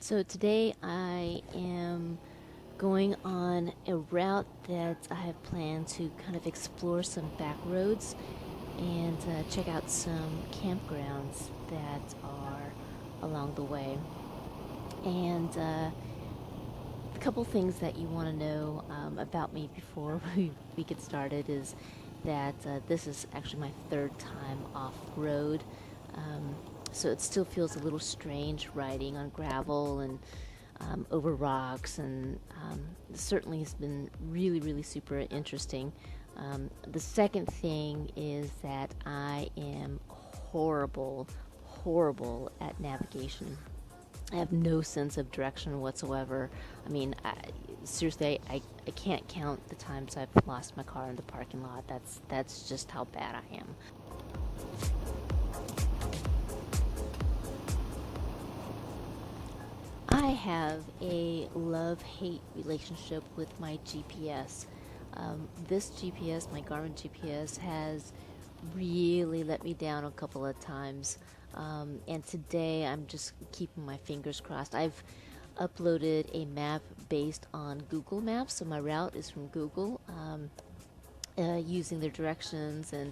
So today I am going on a route that I have planned to kind of explore some back roads and check out some campgrounds that are along the way. And a couple things that you want to know about me before we get started is that this is actually my third time off road. Um, so it still feels a little strange riding on gravel and over rocks, and certainly has been really, really super interesting. The second thing is that I am horrible at navigation. I have no sense of direction whatsoever. I mean, seriously, I can't count the times I've lost my car in the parking lot. That's just how bad I am. I have a love-hate relationship with my GPS. This GPS, my Garmin GPS, has really let me down a couple of times. And today I'm just keeping my fingers crossed. I've uploaded a map based on Google Maps, so my route is from Google, using their directions, and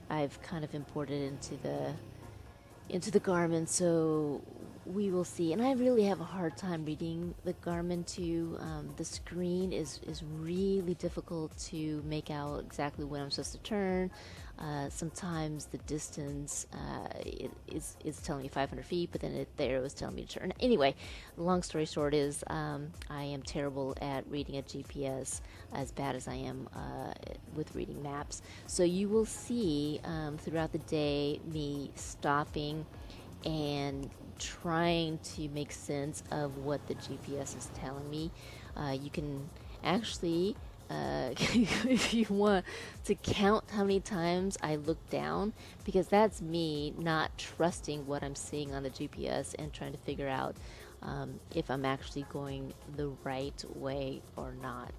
I've kind of imported into the Garmin, so we will see. And I really have a hard time reading the Garmin too. The screen is really difficult to make out exactly when I'm supposed to turn. Sometimes the distance is telling me 500 feet, but then the arrow is telling me to turn. Anyway, the long story short is I am terrible at reading a GPS, as bad as I am with reading maps. So you will see throughout the day me stopping and trying to make sense of what the GPS is telling me. You can actually, if you want, to count how many times I look down, because that's me not trusting what I'm seeing on the GPS and trying to figure out if I'm actually going the right way or not.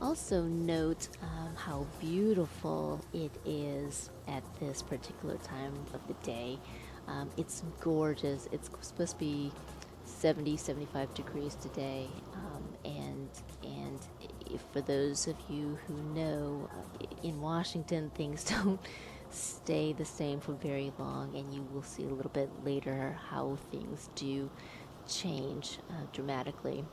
Also note how beautiful it is at this particular time of the day. It's gorgeous. It's supposed to be 70, 75 degrees today. And if, for those of you who know, in Washington, things don't stay the same for very long, and you will see a little bit later how things do change dramatically.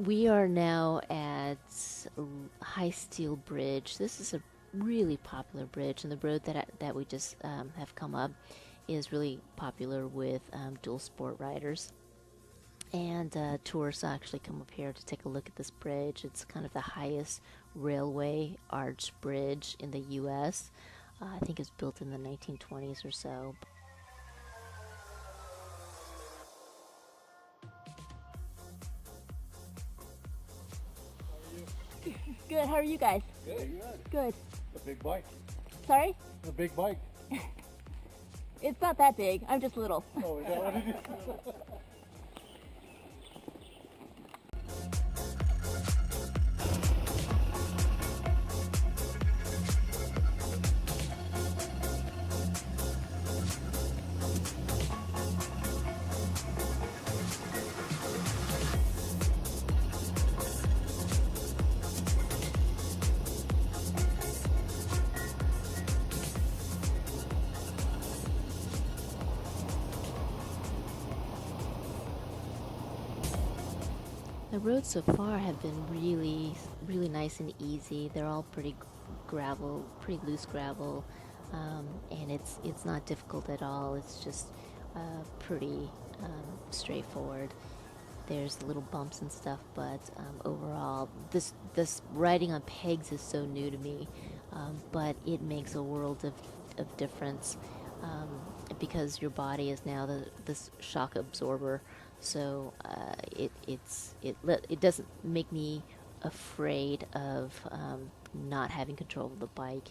We are now at High Steel Bridge. This is a really popular bridge, and the road that we just have come up is really popular with dual sport riders. And tourists actually come up here to take a look at this bridge. It's kind of the highest railway arch bridge in the U.S. I think it's built in the 1920s or so. Good. How are you guys? Good. Good. A big bike. Sorry? A big bike. It's not that big. I'm just little. Oh, is that what it is? The roads so far have been really, really nice and easy. They're all pretty gravel, pretty loose gravel, and it's not difficult at all. It's just pretty straightforward. There's little bumps and stuff, but overall, this riding on pegs is so new to me, but it makes a world of difference. because your body is now this shock absorber. So it doesn't make me afraid of not having control of the bike.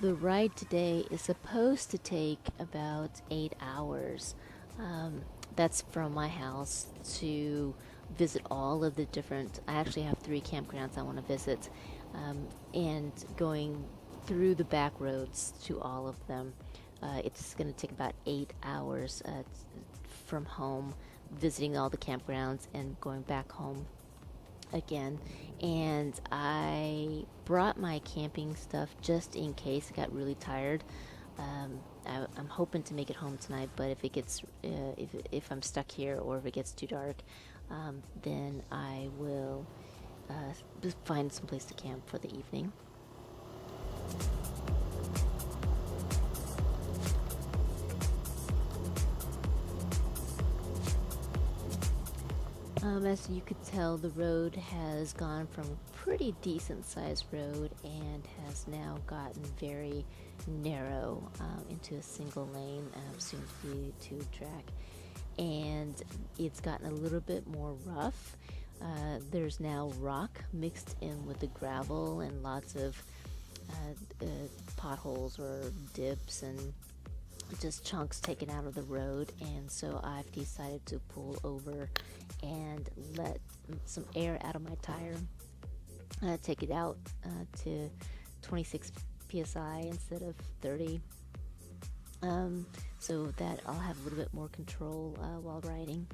The ride today is supposed to take about 8 hours. Um, that's from my house to visit all of the different. I actually have 3 campgrounds I want to visit, and going through the back roads to all of them. It's going to take about 8 hours from home, visiting all the campgrounds and going back home again. And I brought my camping stuff just in case I got really tired. I'm hoping to make it home tonight, but if it gets if I'm stuck here or if it gets too dark, then I will just find some place to camp for the evening. As you could tell, the road has gone from a pretty decent sized road and has now gotten very narrow into a single lane, soon to be two track. And it's gotten a little bit more rough. There's now rock mixed in with the gravel and lots of potholes or dips and just chunks taken out of the road, and so I've decided to pull over and let some air out of my tire, take it out to 26 psi instead of 30, so that I'll have a little bit more control while riding.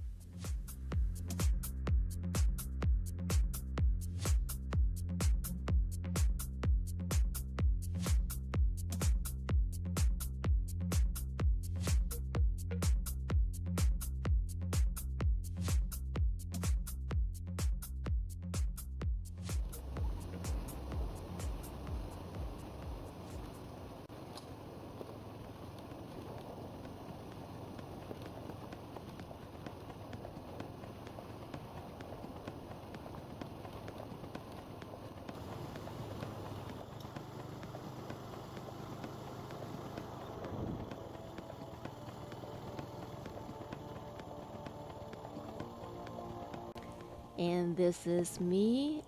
And this is me.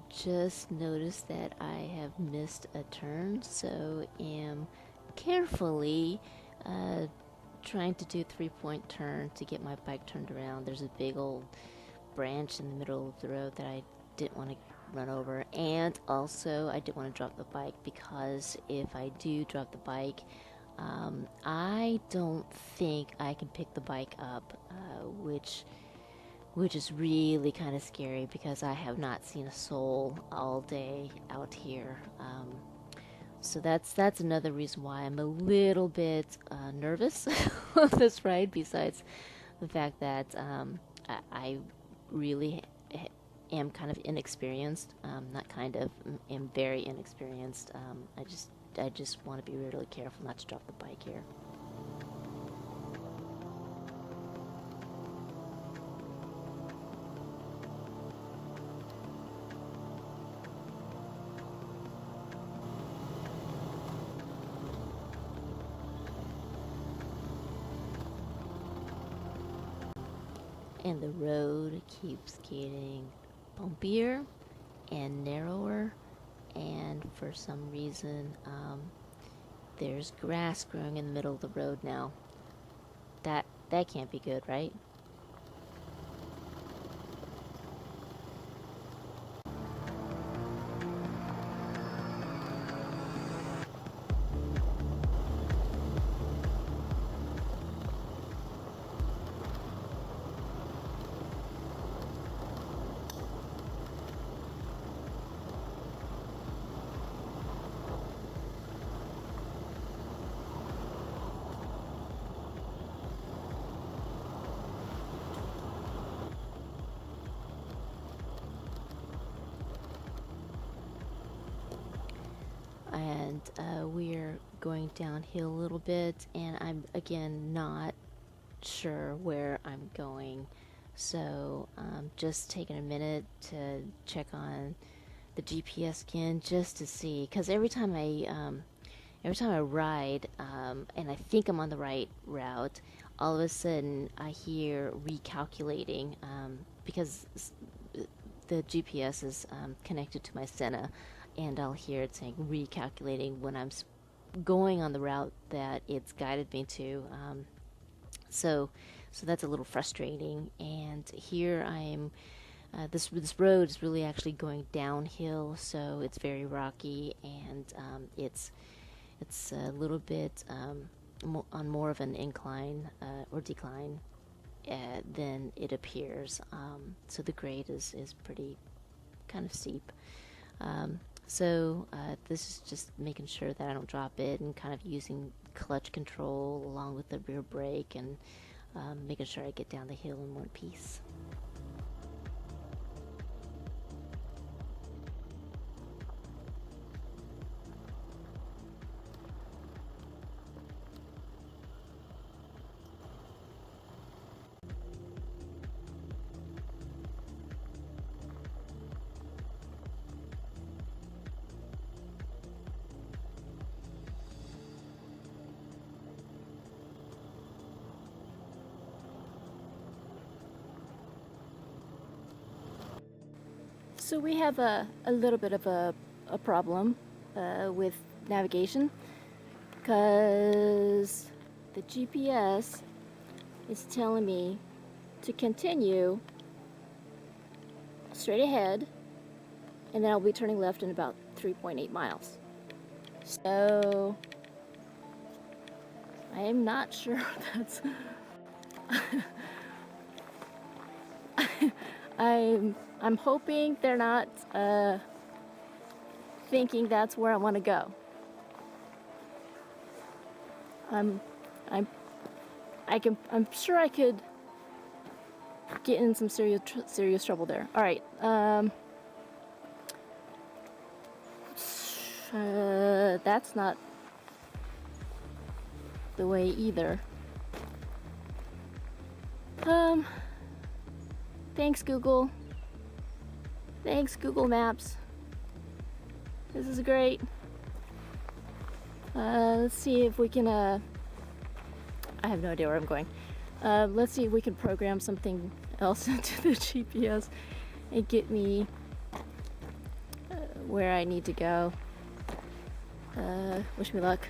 Just noticed that I have missed a turn, so am carefully trying to do a 3-point turn to get my bike turned around. There's a big old branch in the middle of the road that I didn't want to run over, and also I didn't want to drop the bike, because if I do drop the bike, I don't think I can pick the bike up, which is really kind of scary, because I have not seen a soul all day out here. So that's another reason why I'm a little bit nervous of this ride, besides the fact that I really am kind of inexperienced. Not kind of, am very inexperienced. I just want to be really careful not to drop the bike here. And the road keeps getting bumpier and narrower, and for some reason there's grass growing in the middle of the road now. That can't be good, right? And we're going downhill a little bit, and I'm again not sure where I'm going, so just taking a minute to check on the the GPS again just to see, because every time I ride, and I think I'm on the right route, all of a sudden I hear recalculating, because the GPS is connected to my Senna, and I'll hear it saying recalculating when I'm going on the route that it's guided me to. So that's a little frustrating. And here I am. This road is really actually going downhill, so it's very rocky, and it's a little bit on more of an incline or decline than it appears. So the grade is pretty kind of steep. So this is just making sure that I don't drop it, and kind of using clutch control along with the rear brake, and making sure I get down the hill in one piece. So we have a little bit of a problem with navigation, because the GPS is telling me to continue straight ahead, and then I'll be turning left in about 3.8 miles. So I am not sure that's I'm hoping they're not thinking that's where I want to go. I'm sure I could get in some serious trouble there. All right. That's not the way either. Thanks, Google. Thanks, Google Maps. This is great. Let's see if we can, I have no idea where I'm going. Let's see if we can program something else into the GPS and get me where I need to go. Wish me luck.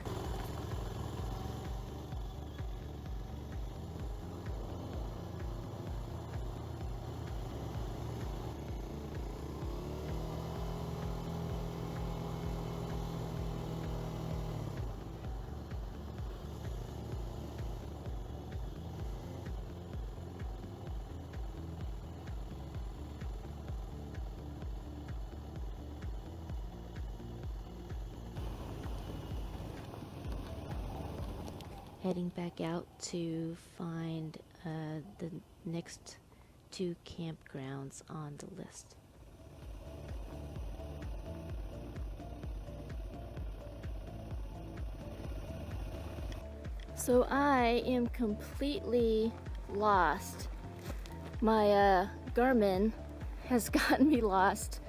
Heading back out to find the next 2 campgrounds on the list. So I am completely lost. My Garmin has gotten me lost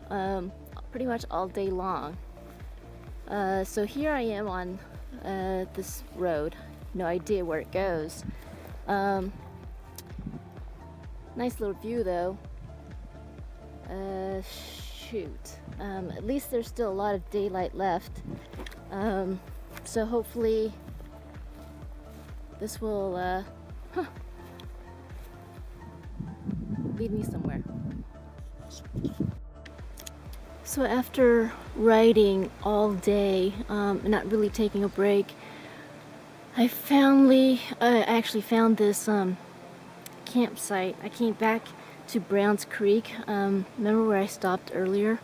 pretty much all day long. So here I am on this road, no idea where it goes. Nice little view though. Shoot. At least there's still a lot of daylight left. So hopefully this will lead me somewhere. So after riding all day, not really taking a break, I actually found this campsite. I came back to Browns Creek. Remember where I stopped earlier?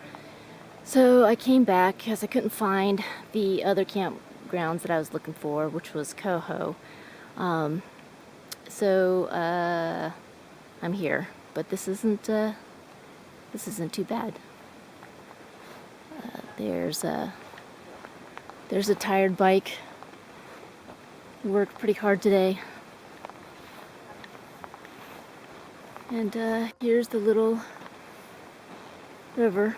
So I came back because I couldn't find the other campgrounds that I was looking for, which was Coho. So I'm here, but this isn't too bad. There's a tired bike. Worked pretty hard today. And here's the little river.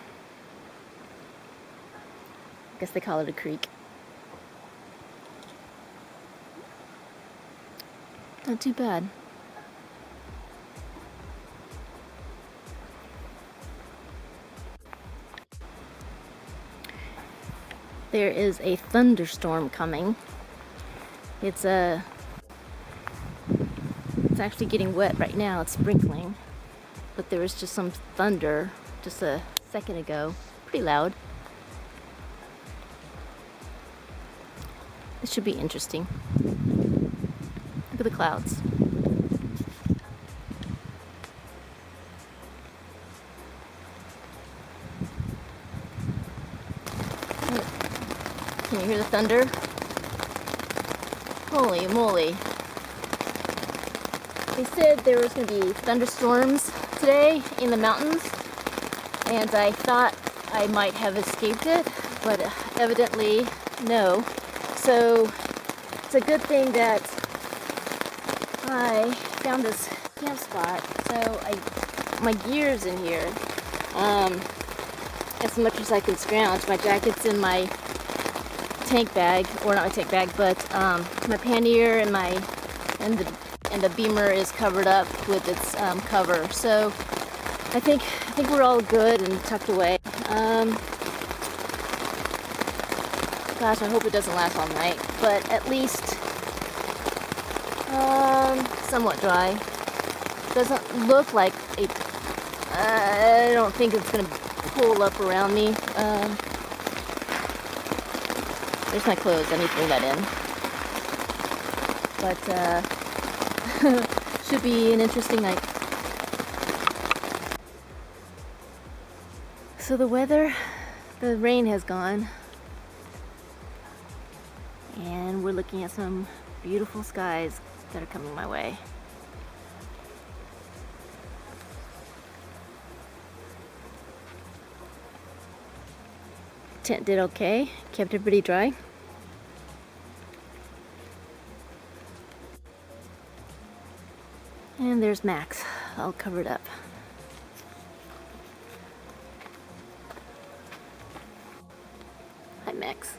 Guess they call it a creek. Not too bad. There is a thunderstorm coming. It's actually getting wet right now. It's sprinkling, but there was just some thunder just a second ago. Pretty loud. This should be interesting. Look at the clouds. Can you hear the thunder? Holy moly. They said there was going to be thunderstorms today in the mountains, and I thought I might have escaped it, but evidently no. So it's a good thing that I found this camp spot. So my gear's in here. As much as I can scrounge. My jacket's in my tank bag, or not my tank bag, but my pannier and the beamer is covered up with its cover. So I think we're all good and tucked away. Gosh, I hope it doesn't last all night, but at least somewhat dry. Doesn't look like it. I don't think it's gonna pull up around me. There's my clothes. I need to bring that in. But should be an interesting night. So the rain has gone, and we're looking at some beautiful skies that are coming my way. Tent did okay, kept it pretty dry. And there's Max, all covered up. Hi, Max.